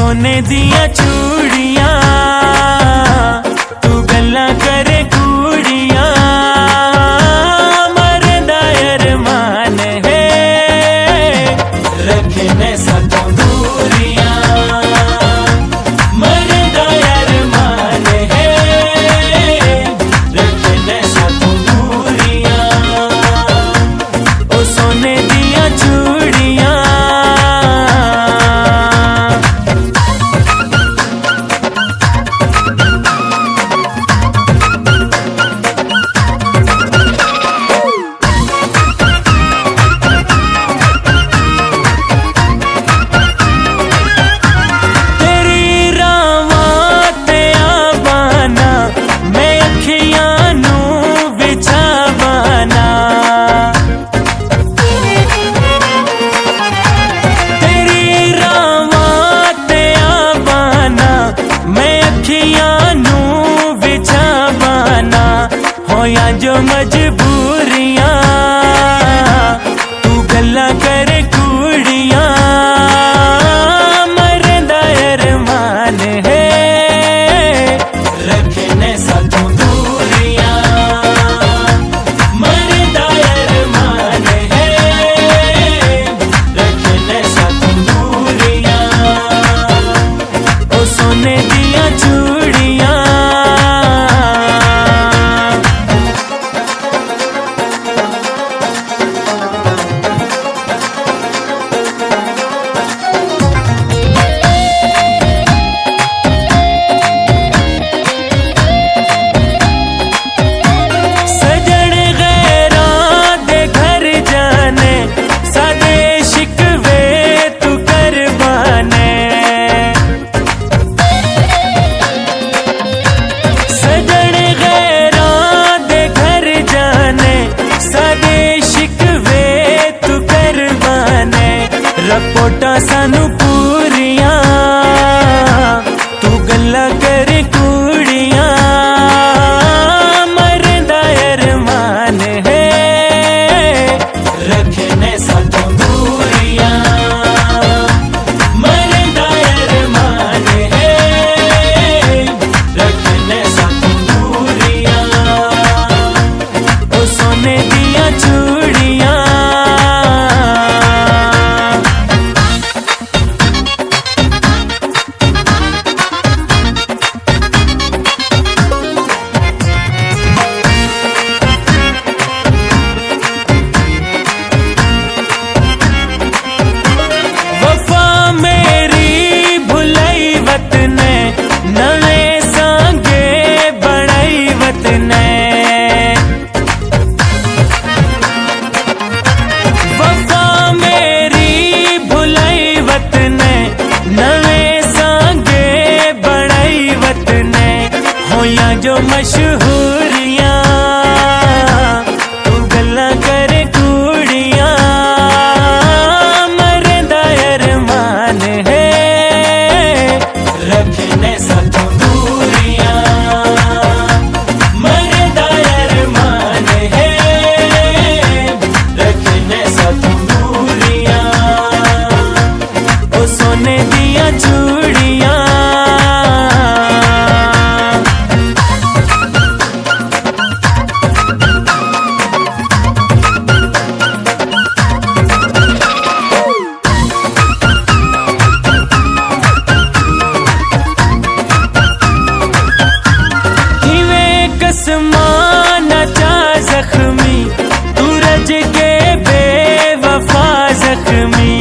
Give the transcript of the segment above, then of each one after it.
सोने दिया चूड़ियां तू गल्ला करे कूड़ियां मरदा अरमान है रखने साथों दूरियां मरदा अरमान है रखने साथों दूरियां ओ सोने दिया चूड़ियां जो मजबूरियां तू गल्ला करे कूड़ियां मरदा अरमान है रखने साथों दूरियां मरदा अरमान है रखने साथों दूरियां ओ सोने दिया चूड़ियां रपोटा सानू पूरियां तू गल्ला करे कूड़ियां मरदा अरमान है रखने साथों दूरियां मरदा अरमान है रखने साथों दूरियां ओ सोने दिया चूड़ियां जो मशहूरियां तू गल्ला करे कूड़ियां मरदा अरमान है रखने साथों दूरियां मरदा अरमान है रखने साथों दूरियां ओ सोने दिया चूड़ियां चा जख्मी तू रज के बेवफा जख्मी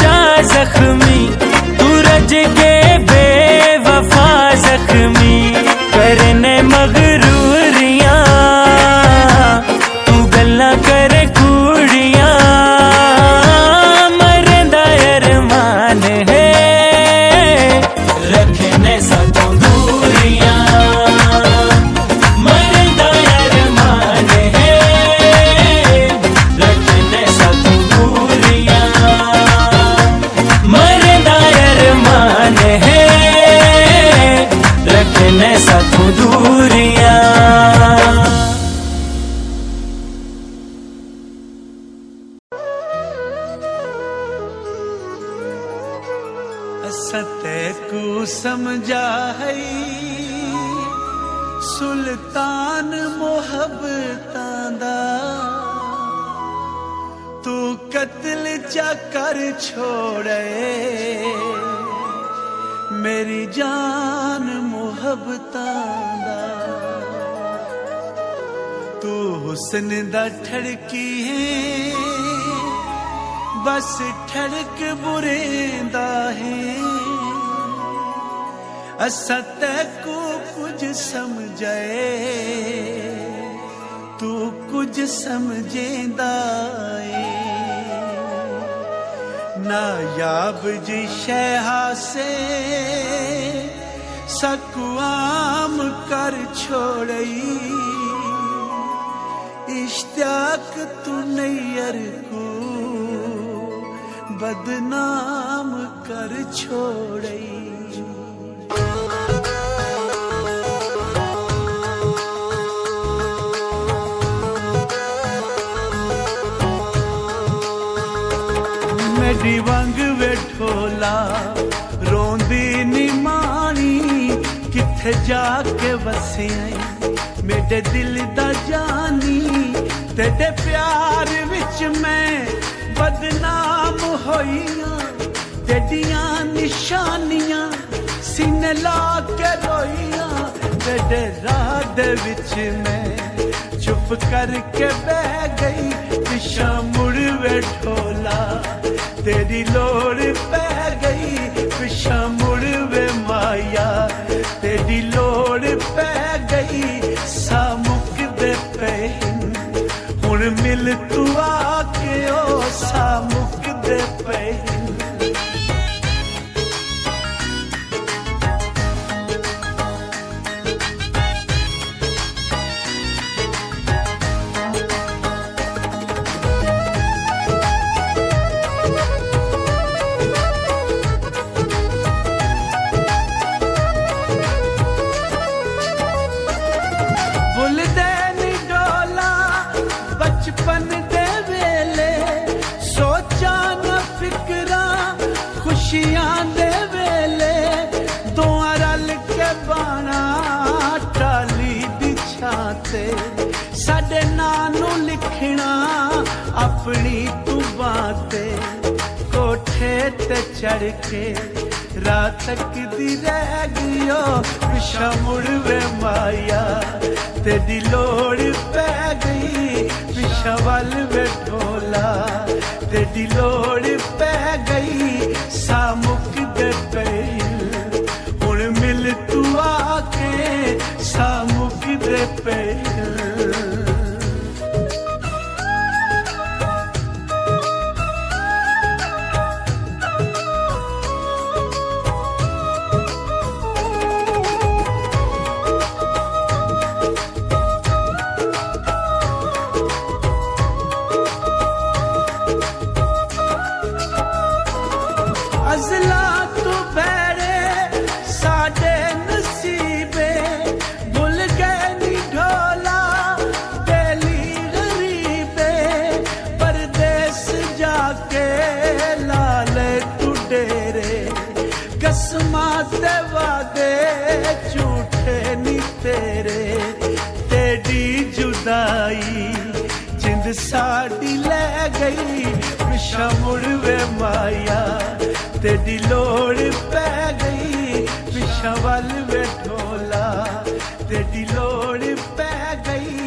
चा जख्मी तू रज के बेवफा जख्मी करने मगरूरियां तू गल्ला करे कूड़ियां मरदा अरमान है रखने साथों दूरियां मरदा अरमान है रखने साथों दूरियां मरदा अरमान है रखने साथों दूरियां। सतैकू समझा है सुल्तान मोहब्बतां दा तू कत्ल चा कर छोड़े मेरी जान मोहब्बतां दा तू हुस्न दा ठड़की है बस ठड़क बुरेंदा है असा तैकू कुछ समझे तू कुछ समझेंदा है नायाब जी शहा से सकुआम कर छोड़ई इश्तियाक तू नैयर को बदनाम कर छोड़ई मेरी वंग वेठोला रोंदी नी मानी किथे जाके वसिया मेरे दिल दा जानी तेरे प्यार विच मैं बदनाम होइयां तेडियां निशानियां सीने ला के रोइयां तेरे राह दे विच मैं चुप करके बह गई पिछा मुड़ वेठोला तेरी लोड़ पै गई पिछा मुड़ वे माया तेरी लोड़ पै गई सा मुक दे पे हुण मिल तू आके ओ सा मुक दे पे बचपन दे वेले सोचा न फिकरा खुशियां दे वेले दोआं रल के बाणा टाली दी छाते साडे नां नूं लिखना अपनी तू बातें कोठे ते चढ़ के रात तक दी रह गयो पिछा मुड़ वे माया तेरी लोड़ पै गई पिछा वल वे ढोला तेरी लोड़ पै गई सा मुक दे पे हुण मिल तू आके सा मुक दे पे अज़ला तू भैरे साडे नसीबे भुल गए नी ढोला दिली गरीबे परदेस जाके लाले तू डेरे कसमां ते वादे झूठे नी तेरे तेरी जुदाई जिंद साडी ले गई पिछा मुड़ वे माया तेरी लोड़ पै गई पिछा वल वे ढोला तेरी लोड़ पै गई